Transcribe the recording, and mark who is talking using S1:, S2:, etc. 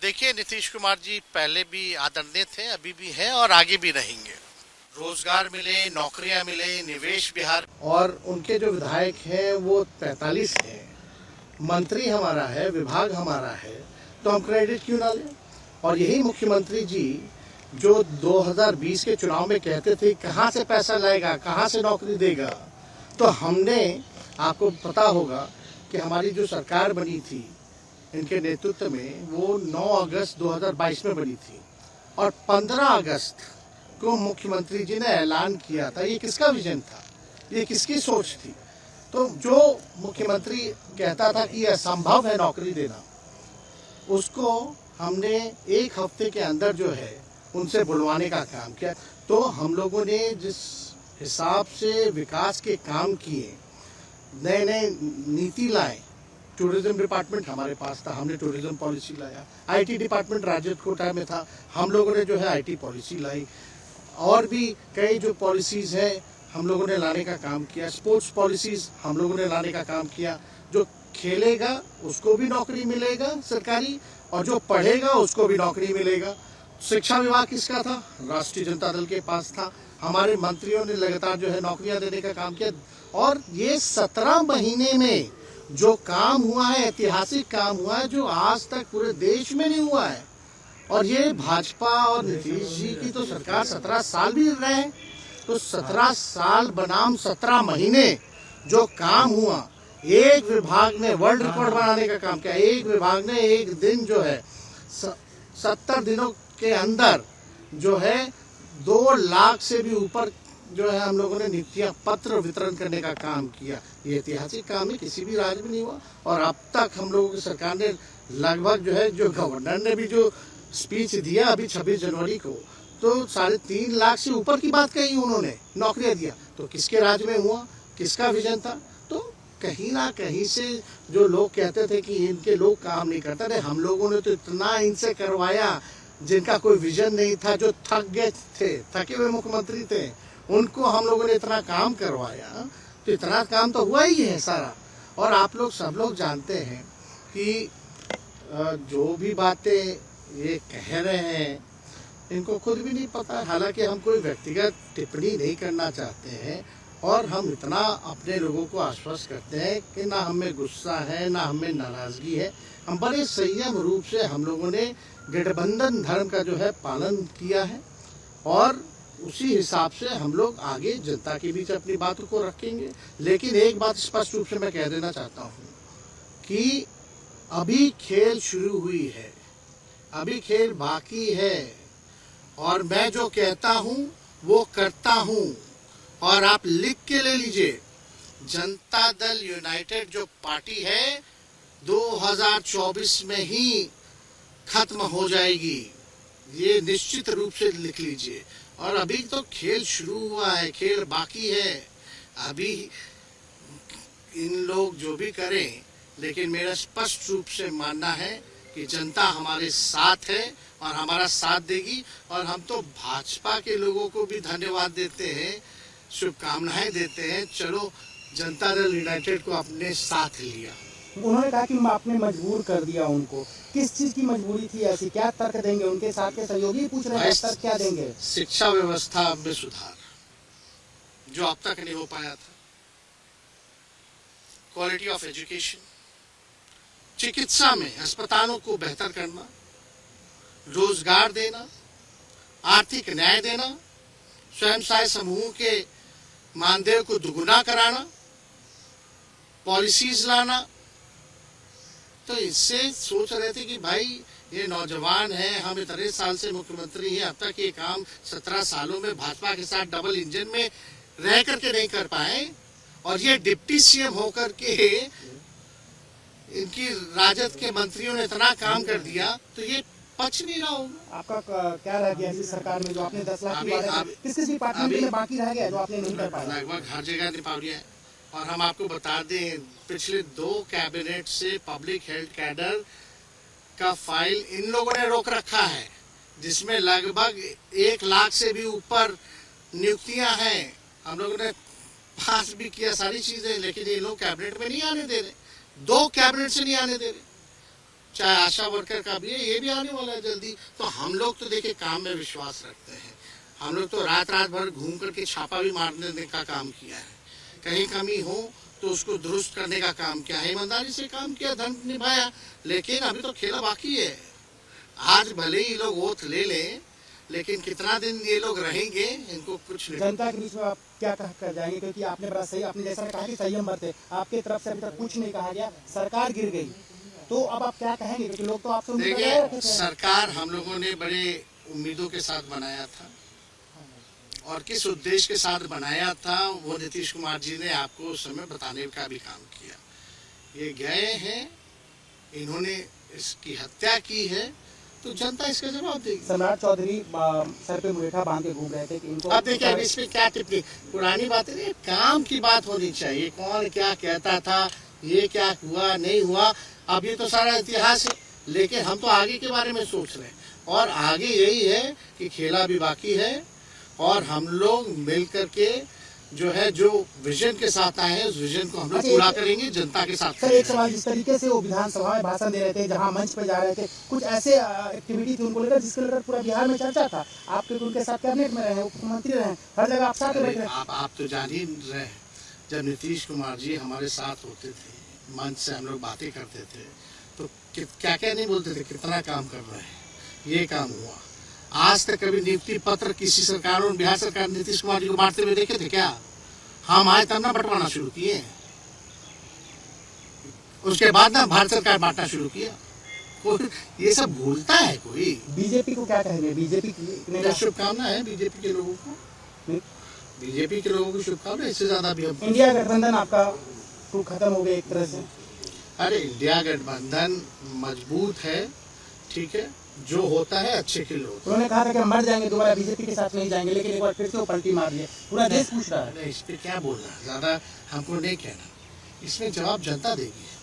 S1: देखिए, नीतीश कुमार जी पहले भी आदरणीय थे, अभी भी हैं और आगे भी रहेंगे। रोजगार मिले, नौकरियां मिले, निवेश बिहार। और उनके जो विधायक हैं वो 45 हैं, मंत्री हमारा है, विभाग हमारा है, तो हम क्रेडिट क्यों ना लें। और यही मुख्यमंत्री जी जो 2020 के चुनाव में कहते थे कहाँ से पैसा लाएगा, कहाँ से नौकरी देगा, तो हमने, आपको पता होगा कि हमारी जो सरकार बनी थी इनके नेतृत्व में, वो 9 अगस्त 2022 में बनी थी और 15 अगस्त को मुख्यमंत्री जी ने ऐलान किया था। ये किसका विजन था, ये किसकी सोच थी। तो जो मुख्यमंत्री कहता था कि यह असंभव है नौकरी देना, उसको हमने एक हफ्ते के अंदर जो है उनसे बुलवाने का काम किया। तो हम लोगों ने जिस हिसाब से विकास के काम किए, नए नए नीति लाए, टूरिज्म डिपार्टमेंट हमारे पास था, हमने टूरिज्म पॉलिसी लाया। आईटी डिपार्टमेंट राजद कोटा में था, हम लोगों ने जो है आईटी पॉलिसी लाई। और भी कई जो पॉलिसीज़ हैं हम लोगों ने लाने का काम किया। स्पोर्ट्स पॉलिसीज़ हम लोगों ने लाने का काम किया। जो खेलेगा उसको भी नौकरी मिलेगा सरकारी, और जो पढ़ेगा उसको भी नौकरी मिलेगा। शिक्षा विभाग किसका था, राष्ट्रीय जनता दल के पास था। हमारे मंत्रियों ने लगातार जो है नौकरियां देने का काम किया। और ये 17 महीने में जो काम हुआ है, ऐतिहासिक काम हुआ है, जो आज तक पूरे देश में नहीं हुआ है। और ये भाजपा और नीतीश जी की तो सरकार 17 साल भी रहे हैं, तो 17 साल बनाम 17 महीने जो काम हुआ, एक विभाग ने वर्ल्ड रिकॉर्ड बनाने का काम किया। एक विभाग ने एक दिन जो है 70 दिनों के अंदर जो है 2 लाख से भी ऊपर जो है हम लोगों ने नियुक्तियां पत्र वितरण करने का काम किया। ये ऐतिहासिक काम है, किसी भी राज्य में नहीं हुआ। और अब तक हम लोगों की सरकार ने लगभग जो है, जो गवर्नर ने भी जो स्पीच दिया अभी 26 जनवरी को, तो 3.5 लाख से ऊपर की बात कही उन्होंने, नौकरियां दिया। तो किसके राज्य में हुआ, किसका विजन था। तो कहीं ना कहीं से जो लोग कहते थे कि इनके लोग काम नहीं करते थे, हम लोगों ने तो इतना इनसे करवाया जिनका कोई विजन नहीं था, जो थक गए थे, थके हुए मुख्यमंत्री थे, उनको हम लोगों ने इतना काम करवाया। तो इतना काम तो हुआ ही है सारा। और आप लोग सब लोग जानते हैं कि जो भी बातें ये कह रहे हैं इनको खुद भी नहीं पता। हालांकि हम कोई व्यक्तिगत टिप्पणी नहीं करना चाहते हैं, और हम इतना अपने लोगों को आश्वस्त करते हैं कि ना हमें गुस्सा है, ना हमें नाराज़गी है। हम बड़े संयम रूप से हम लोगों ने गठबंधन धर्म का जो है पालन किया है, और उसी हिसाब से हम लोग आगे जनता के बीच अपनी बातों को रखेंगे। लेकिन एक बात स्पष्ट रूप से मैं कह देना चाहता हूँ कि अभी खेल शुरू हुई है, अभी खेल बाकी है, और मैं जो कहता हूँ वो करता हूँ। और आप लिख के ले लीजिए, जनता दल यूनाइटेड जो पार्टी है 2024 में ही खत्म हो जाएगी, ये निश्चित रूप से लिख लीजिए। और अभी तो खेल शुरू हुआ है, खेल बाकी है। अभी इन लोग जो भी करें, लेकिन मेरा स्पष्ट रूप से मानना है कि जनता हमारे साथ है और हमारा साथ देगी। और हम तो भाजपा के लोगों को भी धन्यवाद देते हैं, शुभकामनाएं देते हैं। चलो, जनता दल यूनाइटेड को अपने साथ लिया।
S2: उन्होंने कहा कि आपने मजबूर कर दिया उनको। किस चीज की मजबूरी थी ऐसी, क्या तर्क देंगे? उनके साथ के सहयोगी पूछ रहे हैं, तर्क क्या देंगे?
S1: शिक्षा व्यवस्था में सुधार जो अब तक नहीं हो पाया था, क्वालिटी ऑफ एजुकेशन, चिकित्सा में अस्पतालों को बेहतर करना, रोजगार देना, आर्थिक न्याय देना, स्वयं सहायता समूह के मानदेय को दुगुना कराना, पॉलिसीज लाना। तो इससे सोच रहे थे कि भाई ये नौजवान है, हम इतने साल से मुख्यमंत्री हैं, अब तक ये काम 17 सालों में भाजपा के साथ डबल इंजन में रह करके नहीं कर पाए, और ये डिप्टी सीएम होकर के इनकी राजद के मंत्रियों ने इतना काम कर दिया, तो ये पच नहीं रहा होगा।
S2: आपका क्या रह गया इस सरकार में, जो आपने 10 लाख किस डिपार्टमेंट में बाकी रह गया जो आपने नहीं कर पाया?
S1: लगभग हर जगह निपा लिया है। और हम आपको बता दें, पिछले 2 कैबिनेट से पब्लिक हेल्थ कैडर का फाइल इन लोगों ने रोक रखा है, जिसमें लगभग 1 लाख से भी ऊपर नियुक्तियां हैं। हम लोगों ने पास भी किया सारी चीजें, लेकिन ये लोग कैबिनेट में नहीं आने दे रहे, 2 कैबिनेट से नहीं आने दे रहे। चाहे आशा वर्कर का भी है, ये भी आने वाला है जल्दी। तो हम लोग तो देखिए काम में विश्वास रखते हैं। हम लोग तो रात रात भर घूम करके छापा भी मारने का काम किया है। कहीं कमी हो तो उसको दुरुस्त करने का काम किया है, ईमानदारी से काम किया, धर्म निभाया। लेकिन अभी तो खेला बाकी है। आज भले ही लोग ओथ ले लें, लेकिन कितना दिन ये लोग रहेंगे इनको कुछ नहीं।
S2: जनता के बीच में आप क्या कह कर जाएंगे, क्योंकि आपने बड़ा सही, आपने जैसा कहा कि संयम बरते, आपके तरफ से अभी तक कुछ नहीं कहा गया, सरकार गिर गई, तो अब आप क्या कहेंगे, क्योंकि लोग तो आपसे उम्मीद लगाए रखे
S1: देखिए,
S2: थे।
S1: सरकार हम लोगों ने बड़े उम्मीदों के साथ बनाया था, और किस उद्देश्य के साथ बनाया था वो नीतीश कुमार जी ने आपको उस समय बताने का भी काम किया। ये गए हैं, इन्होंने इसकी हत्या की है, तो जनता इसका जवाब देगी।
S2: सम्राट चौधरी सर पे मुरेठा बांध के घूम रहे थे कि इनको
S1: अब देखिए, अब इसमें क्या टिप्पणी, पुरानी बातें नहीं, काम की बात होनी चाहिए। कौन क्या कहता था, ये क्या हुआ नहीं हुआ, अब ये तो सारा इतिहास है। लेकिन हम तो आगे के बारे में सोच रहे हैं, और आगे यही है कि खेला भी बाकी है, और हम लोग मिल करके जो है, जो विजन के साथ आए हैं, उस विजन को हम लोग पूरा करेंगे, जनता के साथ
S2: सर एक सवाल, जिस तरीके से वो विधानसभा में भाषण दे रहे थे, जहां मंच पे जा रहे थे, कुछ ऐसे एक्टिविटी थी उनको लेकर जिसके लेकर पूरा बिहार में चर्चा था। आप उनके साथ कैबिनेट में रहे, मुख्यमंत्री रहे, हर जगह आप साथ बैठे।
S1: आप तो जान ही रहे, जब नीतीश कुमार जी हमारे साथ होते थे, मंच से हम लोग बातें करते थे, तो क्या क्या नहीं बोलते थे, कितना काम कर रहे हैं, ये काम हुआ। आज तक कभी नियुक्ति पत्र किसी सरकार और बिहार सरकार नीतीश कुमार जी को बांटते हुए देखे थे क्या? हम आए तब ना बंटवाना शुरू किए, उसके बाद ना भारत सरकार बांटना शुरू किया। कोई ये सब भूलता है कोई?
S2: बीजेपी को क्या कहेंगे, बीजेपी की
S1: शुभकामना है बीजेपी के लोगों को, बीजेपी के लोगों की शुभकामना। इससे ज्यादा भी हम
S2: इंडिया गठबंधन आपका तो खत्म हो गया एक तरह से।
S1: अरे इंडिया गठबंधन मजबूत है, ठीक है, जो होता है अच्छे के लिए होता है।
S2: उन्होंने कहा था कि हम मर जाएंगे, दोबारा बीजेपी के साथ नहीं जाएंगे, लेकिन एक बार फिर से वो पलटी मार दिए, पूरा देश पूछ रहा है।
S1: इस पे क्या बोलना, ज्यादा हमको नहीं कहना, इसमें जवाब जनता देगी।